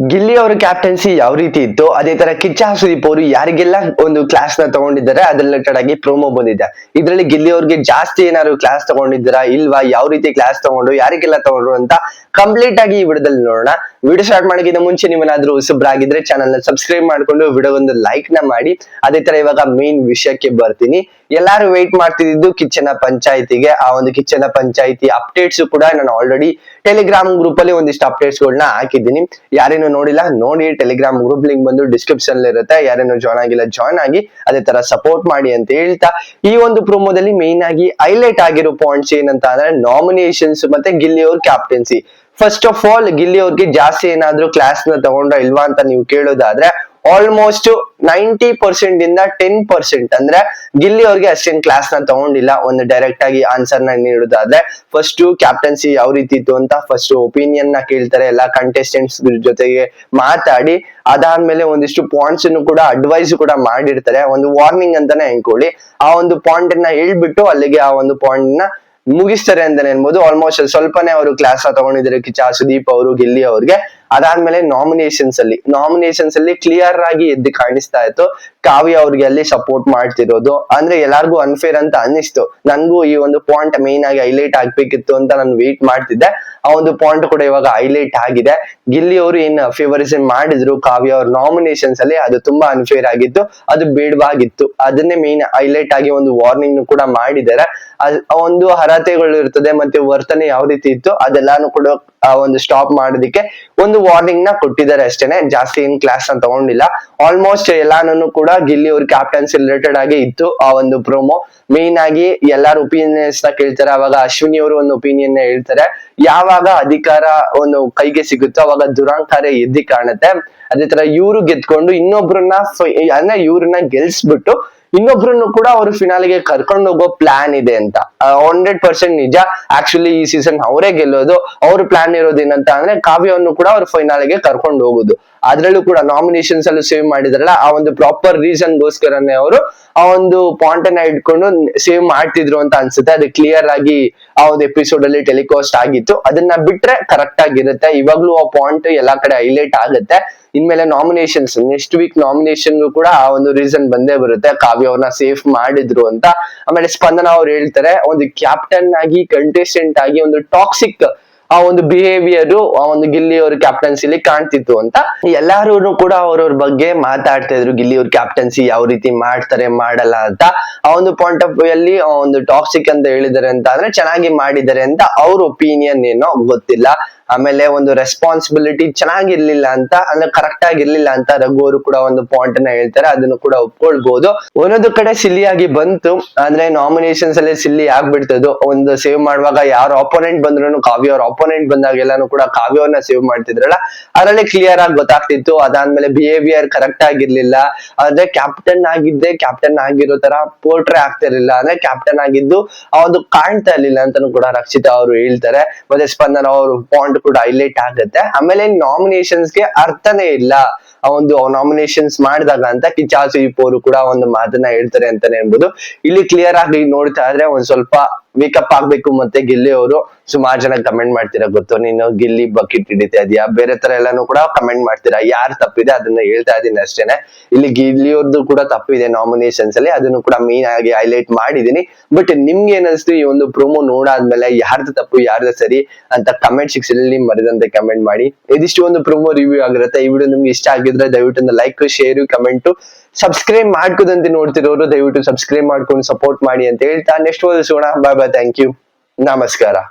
ಗಿಲ್ಲಿ ಅವರ ಕ್ಯಾಪ್ಟನ್ಸಿ ಯಾವ ರೀತಿ ಇತ್ತು ಅದೇ ತರ ಕಿಚ್ಚ ಸುದೀಪ್ ಅವರು ಯಾರಿಗೆಲ್ಲ ಒಂದು ಕ್ಲಾಸ್ ನ ತಗೊಂಡಿದ್ದಾರೆ ಅದ್ರ ರಿಲೇಟೆಡ್ ಆಗಿ ಪ್ರೋಮೋ ಬಂದಿದೆ. ಇದ್ರಲ್ಲಿ ಗಿಲ್ಲಿ ಅವ್ರಿಗೆ ಜಾಸ್ತಿ ಏನಾದ್ರು ಕ್ಲಾಸ್ ತಗೊಂಡಿದ್ದೀರಾ ಇಲ್ವಾ, ಯಾವ ರೀತಿ ಕ್ಲಾಸ್ ತಗೊಂಡು ಯಾರಿಗೆಲ್ಲ ತಗೊಂಡ್ರು ಅಂತ ಕಂಪ್ಲೀಟ್ ಆಗಿ ಈ ವಿಡಿಯೋದಲ್ಲಿ ನೋಡೋಣ. ವಿಡಿಯೋ ಸ್ಟಾರ್ಟ್ ಮಾಡೋಕ್ಕಿಂತ ಮುಂಚೆ ನೀವೇನಾದ್ರೂ ಹೊಸಬ್ರಾಗಿದ್ರೆ ಚಾನಲ್ ನ ಸಬ್ಸ್ಕ್ರೈಬ್ ಮಾಡ್ಕೊಂಡು ವಿಡಿಯೋ ಒಂದು ಲೈಕ್ ನ ಮಾಡಿ. ಅದೇ ತರ ಇವಾಗ ಮೇನ್ ವಿಷಯಕ್ಕೆ ಬರ್ತೀನಿ. ಎಲ್ಲಾರು ವೇಟ್ ಮಾಡ್ತಿದ್ದು ಕಿಚ್ಚನ ಪಂಚಾಯಿತಿಗೆ. ಆ ಒಂದು ಕಿಚ್ಚನ ಪಂಚಾಯಿತಿ ಅಪ್ಡೇಟ್ಸ್ ಕೂಡ ನಾನು ಆಲ್ರೆಡಿ ಟೆಲಿಗ್ರಾಮ್ ಗ್ರೂಪ್ ಅಲ್ಲಿ ಒಂದಿಷ್ಟು ಅಪ್ಡೇಟ್ಸ್ ಗಳನ್ನ ಹಾಕಿದ್ದೀನಿ. ಯಾರೇನು ನೋಡಿಲ್ಲ ನೋಡಿ, ಟೆಲಿಗ್ರಾಮ್ ಗ್ರೂಪ್ ಲಿಂಕ್ ಬಂದು ಡಿಸ್ಕ್ರಿಪ್ಷನ್ ಇರುತ್ತೆ. ಯಾರೇನು ಜಾಯ್ನ್ ಆಗಿಲ್ಲ ಜಾಯ್ನ್ ಆಗಿ ಅದೇ ತರ ಸಪೋರ್ಟ್ ಮಾಡಿ ಅಂತ ಹೇಳ್ತಾ, ಈ ಒಂದು ಪ್ರೋಮೋದಲ್ಲಿ ಮೇನ್ ಆಗಿ ಹೈಲೈಟ್ ಆಗಿರೋ ಪಾಯಿಂಟ್ಸ್ ಏನಂತ ಅಂದ್ರೆ ನಾಮಿನೇಷನ್ಸ್ ಮತ್ತೆ ಗಿಲ್ಲಿ ಅವ್ರ captaincy. First of all Gilli ಅವ್ರಿಗೆ ಜಾಸ್ತಿ ಏನಾದ್ರು ಕ್ಲಾಸ್ ನ ತಗೊಂಡ್ರ ಇಲ್ವಾ ಅಂತ ನೀವು ಕೇಳೋದಾದ್ರೆ ಆಲ್ಮೋಸ್ಟ್ 90% ಇಂದ 10% ಅಂದ್ರೆ ಗಿಲ್ಲಿ ಅವ್ರಿಗೆ ಅಷ್ಟೇನ್ ಕ್ಲಾಸ್ ನ ತಗೊಂಡಿಲ್ಲ. ಒಂದು ಡೈರೆಕ್ಟ್ ಆಗಿ ಆನ್ಸರ್ ನ ನೀಡೋದಾದ್ರೆ ಫಸ್ಟ್ ಕ್ಯಾಪ್ಟನ್ಸಿ ಯಾವ ರೀತಿ ಇತ್ತು ಅಂತ ಫಸ್ಟ್ ಒಪಿನಿಯನ್ ನ ಕೇಳ್ತಾರೆ. ಎಲ್ಲಾ ಕಂಟೆಸ್ಟೆಂಟ್ಸ್ ಜೊತೆಗೆ ಮಾತಾಡಿ ಅದಾದ್ಮೇಲೆ ಒಂದಿಷ್ಟು ಪಾಯಿಂಟ್ಸ್ ಅನ್ನು ಕೂಡ ಅಡ್ವೈಸ್ ಕೂಡ ಮಾಡಿರ್ತಾರೆ. ಒಂದು ವಾರ್ನಿಂಗ್ ಅಂತಾನೆ ಅನ್ಕೊಳ್ಳಿ. ಆ ಒಂದು ಪಾಯಿಂಟ್ ನ ಹೇಳ್ಬಿಟ್ಟು ಅಲ್ಲಿಗೆ ಆ ಒಂದು ಪಾಯಿಂಟ್ ನ ಮುಗಿಸ್ತಾರೆ ಅಂತಾನೆ ಅನ್ಬೋದು. ಆಲ್ಮೋಸ್ಟ್ ಸ್ವಲ್ಪನೇ ಅವರು ಕ್ಲಾಸ್ ತಗೊಂಡಿದ್ದಾರೆ ಕಿಚ್ಚ ಸುದೀಪ್ ಅವರು ಗಿಲ್ಲಿ ಅವ್ರಿಗೆ. ಅದಾದ್ಮೇಲೆ ನಾಮಿನೇಷನ್ಸ್ ಅಲ್ಲಿ ಕ್ಲಿಯರ್ ಆಗಿ ಎದ್ದು ಕಾಣಿಸ್ತಾ ಇತ್ತು ಕಾವ್ಯ ಅವ್ರಿಗೆ ಅಲ್ಲಿ ಸಪೋರ್ಟ್ ಮಾಡ್ತಿರೋದು. ಅಂದ್ರೆ ಎಲ್ಲಾರ್ಗು ಅನ್ಫೇರ್ ಅಂತ ಅನ್ನಿಸ್ತು. ನನ್ಗೂ ಈ ಒಂದು ಪಾಯಿಂಟ್ ಮೇನ್ ಆಗಿ ಹೈಲೈಟ್ ಆಗ್ಬೇಕಿತ್ತು ಅಂತ ನಾನು ವೇಟ್ ಮಾಡ್ತಿದ್ದೆ. ಆ ಒಂದು ಪಾಯಿಂಟ್ ಕೂಡ ಇವಾಗ ಹೈಲೈಟ್ ಆಗಿದೆ. ಗಿಲ್ಲಿ ಅವರು ಏನ್ ಫೇವರಿಸಮ್ ಮಾಡಿದ್ರು ಕಾವ್ಯ ಅವ್ರ ನಾಮಿನೇಷನ್ಸ್ ಅಲ್ಲಿ, ಅದು ತುಂಬಾ ಅನ್ಫೇರ್ ಆಗಿತ್ತು, ಅದು ಬೇಡವಾಗಿತ್ತು. ಅದನ್ನೇ ಮೇನ್ ಹೈಲೈಟ್ ಆಗಿ ಒಂದು ವಾರ್ನಿಂಗ್ ಕೂಡ ಮಾಡಿದ್ದಾರೆ. ಒಂದು ಅರ್ಹತೆಗಳು ಇರ್ತದೆ ಮತ್ತೆ ವರ್ತನೆ ಯಾವ ರೀತಿ ಇತ್ತು ಅದೆಲ್ಲಾನು ಕೂಡ ಆ ಒಂದು ಸ್ಟಾಪ್ ಮಾಡೋದಿಕ್ಕೆ ಒಂದು ವಾರ್ನಿಂಗ್ ನ ಕೊಟ್ಟಿದ್ದಾರೆ ಅಷ್ಟೇನೆ. ಜಾಸ್ತಿ ಏನ್ ಕ್ಲಾಸ್ ನ ತಗೊಂಡಿಲ್ಲ. ಆಲ್ಮೋಸ್ಟ್ ಎಲ್ಲಾನು ಕೂಡ ಗಿಲ್ಲಿ ಅವ್ರ ಕ್ಯಾಪ್ಟನ್ಸಿ ರಿಲೇಟೆಡ್ ಆಗಿ ಇತ್ತು ಆ ಒಂದು ಪ್ರೋಮೋ. ಮೇನ್ ಆಗಿ ಎಲ್ಲಾರು ಒಪಿನಿಯನ್ಸ್ ನ ಕೇಳ್ತಾರೆ. ಅವಾಗ ಅಶ್ವಿನಿ ಅವರು ಒಂದು ಒಪಿನಿಯನ್ ನ ಹೇಳ್ತಾರೆ, ಯಾವಾಗ ಅಧಿಕಾರ ಒಂದು ಕೈಗೆ ಸಿಗುತ್ತೋ ಅವಾಗ ದುರಂಕಾರ ಎದ್ದಿ ಕಾಣುತ್ತೆ. ಅದೇ ತರ ಇವ್ರು ಗೆದ್ಕೊಂಡು ಇನ್ನೊಬ್ರನ್ನ ಅಂದ್ರೆ ಇವ್ರನ್ನ ಗೆಲ್ಸ್ಬಿಟ್ಟು ಇನ್ನೊಬ್ರನ್ನು ಕೂಡ ಅವರು ಫಿನಾಲಿಗೆ ಕರ್ಕೊಂಡು ಹೋಗೋ ಪ್ಲಾನ್ ಇದೆ ಅಂತ 100% ನಿಜ. ಆಕ್ಚುಲಿ ಈ ಸೀಸನ್ ಅವರೇ ಗೆಲ್ಲೋದು. ಅವ್ರ ಪ್ಲಾನ್ ಇರೋದೇನಂತ ಅಂದ್ರೆ ಕಾವ್ಯವನ್ನು ಕೂಡ ಅವ್ರ ಫೈನಾಲಿಗೆ ಕರ್ಕೊಂಡು ಹೋಗುದು. ಅದ್ರಲ್ಲೂ ಕೂಡ ನಾಮಿನೇಷನ್ಸ್ ಅಲ್ಲೂ ಸೇವ್ ಮಾಡಿದ್ರಲ್ಲ, ಆ ಒಂದು ಪ್ರಾಪರ್ ರೀಸನ್ ಗೋಸ್ಕರನೇ ಅವರು ಆ ಒಂದು ಪಾಯಿಂಟ್ ಅನ್ನ ಇಟ್ಕೊಂಡು ಸೇವ್ ಮಾಡ್ತಿದ್ರು ಅಂತ ಅನ್ಸುತ್ತೆ. ಅದು ಕ್ಲಿಯರ್ ಆಗಿ ಆ ಒಂದು ಎಪಿಸೋಡ್ ಅಲ್ಲಿ ಟೆಲಿಕಾಸ್ಟ್ ಆಗಿತ್ತು. ಅದನ್ನ ಬಿಟ್ರೆ ಕರೆಕ್ಟ್ ಆಗಿರುತ್ತೆ. ಇವಾಗ್ಲೂ ಆ ಪಾಯಿಂಟ್ ಎಲ್ಲಾ ಕಡೆ ಹೈಲೈಟ್ ಆಗುತ್ತೆ. ಇನ್ಮೇಲೆ ನಾಮಿನೇಷನ್ಸ್ ನೆಕ್ಸ್ಟ್ ವೀಕ್ ನಾಮಿನೇಷನ್ ಕೂಡ ಆ ಒಂದು ರೀಸನ್ ಬಂದೇ ಬರುತ್ತೆ, ಕಾವ್ಯ ಅವ್ರನ್ನ ಸೇಫ್ ಮಾಡಿದ್ರು ಅಂತ. ಆಮೇಲೆ ಸ್ಪಂದನ ಅವ್ರು ಹೇಳ್ತಾರೆ, ಒಂದು ಕ್ಯಾಪ್ಟನ್ ಆಗಿ ಕಂಟೆಸ್ಟೆಂಟ್ ಆಗಿ ಒಂದು ಟಾಕ್ಸಿಕ್ ಆ ಒಂದು ಬಿಹೇವಿಯರ್ ಆ ಒಂದು ಗಿಲ್ಲಿ ಅವ್ರ ಕ್ಯಾಪ್ಟನ್ಸಿಲಿ ಕಾಣ್ತಿತ್ತು ಅಂತ. ಎಲ್ಲಾರು ಕೂಡ ಅವ್ರವ್ರ ಬಗ್ಗೆ ಮಾತಾಡ್ತಾ ಇದ್ರು, ಗಿಲ್ಲಿ ಅವ್ರ ಕ್ಯಾಪ್ಟನ್ಸಿ ಯಾವ ರೀತಿ ಮಾಡ್ತಾರೆ ಮಾಡಲ್ಲ ಅಂತ. ಆ ಒಂದು ಪಾಯಿಂಟ್ ಆಫ್ ವ್ಯೂ ಅಲ್ಲಿ ಒಂದು ಟಾಕ್ಸಿಕ್ ಅಂತ ಹೇಳಿದಾರೆ ಅಂತ ಅಂದ್ರೆ ಚೆನ್ನಾಗಿ ಮಾಡಿದ್ದಾರೆ ಅಂತ ಅವ್ರ ಒಪಿನಿಯನ್ ಏನೋ ಗೊತ್ತಿಲ್ಲ. ಆಮೇಲೆ ಒಂದು ರೆಸ್ಪಾನ್ಸಿಬಿಲಿಟಿ ಚೆನ್ನಾಗಿರ್ಲಿಲ್ಲ ಅಂತ ಅಂದ್ರೆ ಕರೆಕ್ಟ್ ಆಗಿರ್ಲಿಲ್ಲ ಅಂತ ರಘು ಅವರು ಕೂಡ ಒಂದು ಪಾಯಿಂಟ್ ಅನ್ನ ಹೇಳ್ತಾರೆ. ಅದನ್ನು ಕೂಡ ಒಪ್ಕೊಳ್ಬಹುದು. ಒಂದೊಂದು ಕಡೆ ಸಿಲ್ಲಿ ಆಗಿ ಬಂತು, ಅಂದ್ರೆ ನಾಮಿನೇಷನ್ಸ್ ಅಲ್ಲಿ ಸಿಲ್ಲಿ ಆಗ್ಬಿಡ್ತದ್ದು. ಒಂದು ಸೇವ್ ಮಾಡುವಾಗ ಯಾರು ಅಪೋನೆಂಟ್ ಬಂದ್ರು ಕಾವ್ಯ ಅವ್ರ ಅಪೋನೆಂಟ್ ಬಂದಾಗ ಎಲ್ಲಾನು ಕೂಡ ಕಾವ್ಯವನ್ನ ಸೇವ್ ಮಾಡ್ತಿದ್ರಲ್ಲ, ಅದರಲ್ಲಿ ಕ್ಲಿಯರ್ ಆಗಿ ಗೊತ್ತಾಗ್ತಿತ್ತು. ಅದಾದ್ಮೇಲೆ ಬಿಹೇವಿಯರ್ ಕರೆಕ್ಟ್ ಆಗಿರ್ಲಿಲ್ಲ. ಅಂದ್ರೆ ಕ್ಯಾಪ್ಟನ್ ಆಗಿರೋ ತರ ಪೋರ್ಟ್ರೆ ಆಗ್ತಿರ್ಲಿಲ್ಲ. ಅಂದ್ರೆ ಕ್ಯಾಪ್ಟನ್ ಆಗಿದ್ದು ಆ ಒಂದು ಕಾಣ್ತಾ ಇರ್ಲಿಲ್ಲ ಅಂತಾನು ಕೂಡ ರಕ್ಷಿತಾ ಅವರು ಹೇಳ್ತಾರೆ. ಮತ್ತೆ ಸ್ಪಂದನ ಅವರು ಪಾಯಿಂಟ್ ಕೂಡ ಹೈಲೈಟ್ ಆಗುತ್ತೆ. ಆಮೇಲೆ ನಾಮಿನೇಷನ್ಸ್ ಗೆ ಅರ್ಥನೇ ಇಲ್ಲ ಆ ಒಂದು ನಾಮಿನೇಷನ್ಸ್ ಮಾಡಿದಾಗ ಅಂತ ಕಿಚ್ಚ ಸುದೀಪ್ ಅವರು ಕೂಡ ಒಂದು ಮಾತನ್ನ ಹೇಳ್ತಾರೆ ಅಂತಾನೆ ಅನ್ಬೋದು. ಇಲ್ಲಿ ಕ್ಲಿಯರ್ ಆಗಿ ನೋಡ್ತಾ ಇದ್ರೆ ಒಂದ್ ಸ್ವಲ್ಪ ಮೇಕಪ್ ಆಗ್ಬೇಕು. ಮತ್ತೆ ಗಿಲ್ಲಿ ಅವರು ಸುಮಾರು ಜನ ಕಮೆಂಟ್ ಮಾಡ್ತೀರಾ ಗೊತ್ತು, ನೀನು ಗಿಲ್ಲಿ ಬಕೆಟ್ ಹಿಡಿತಾ ಇದೀಯಾ, ಬೇರೆ ತರ ಎಲ್ಲಾನು ಕೂಡ ಕಮೆಂಟ್ ಮಾಡ್ತೀರಾ. ಯಾರು ತಪ್ಪಿದೆ ಅದನ್ನ ಹೇಳ್ತಾ ಇದೀನಿ ಅಷ್ಟೇನೆ. ಇಲ್ಲಿ ಗಿಲ್ಲಿ ಅವ್ರದ್ದು ಕೂಡ ತಪ್ಪಿದೆ ನಾಮಿನೇಷನ್ಸ್ ಅಲ್ಲಿ, ಅದನ್ನು ಕೂಡ ಮೇನ್ ಆಗಿ ಹೈಲೈಟ್ ಮಾಡಿದೀನಿ. ಬಟ್ ನಿಮ್ಗೆ ಏನಿಸ್ತು ಈ ಒಂದು ಪ್ರೋಮೋ ನೋಡಾದ್ಮೇಲೆ ಯಾರ್ದು ತಪ್ಪು ಯಾರ್ದು ಸರಿ ಅಂತ ಕಮೆಂಟ್ ಸೆಕ್ಷನ್ ಅಲ್ಲಿ ಮರೆದಂತೆ ಕಮೆಂಟ್ ಮಾಡಿ. ಇದಿಷ್ಟು ಒಂದು ಪ್ರೋಮೋ ರಿವ್ಯೂ ಆಗಿರುತ್ತೆ. ಈ ವಿಡಿಯೋ ನಿಮ್ಗೆ ಇಷ್ಟ ಆಗಿದ್ರೆ ದಯವಿಟ್ಟು ಒಂದು ಲೈಕ್, ಶೇರ್, ಕಮೆಂಟ್, ಸಬ್ಸ್ಕ್ರೈಬ್ ಮಾಡ್ಕೋದಂತೆ ನೋಡ್ತಿರೋರು ದಯವಿಟ್ಟು ಸಬ್ಸ್ಕ್ರೈಬ್ ಮಾಡ್ಕೊಂಡು ಸಪೋರ್ಟ್ ಮಾಡಿ ಅಂತ ಹೇಳ್ತಾ ನೆಕ್ಸ್ಟ್ ಓದಿಸೋಣ. ಬಾಯ್ ಬಾಯ್, ಥ್ಯಾಂಕ್ ಯು, ನಮಸ್ಕಾರ.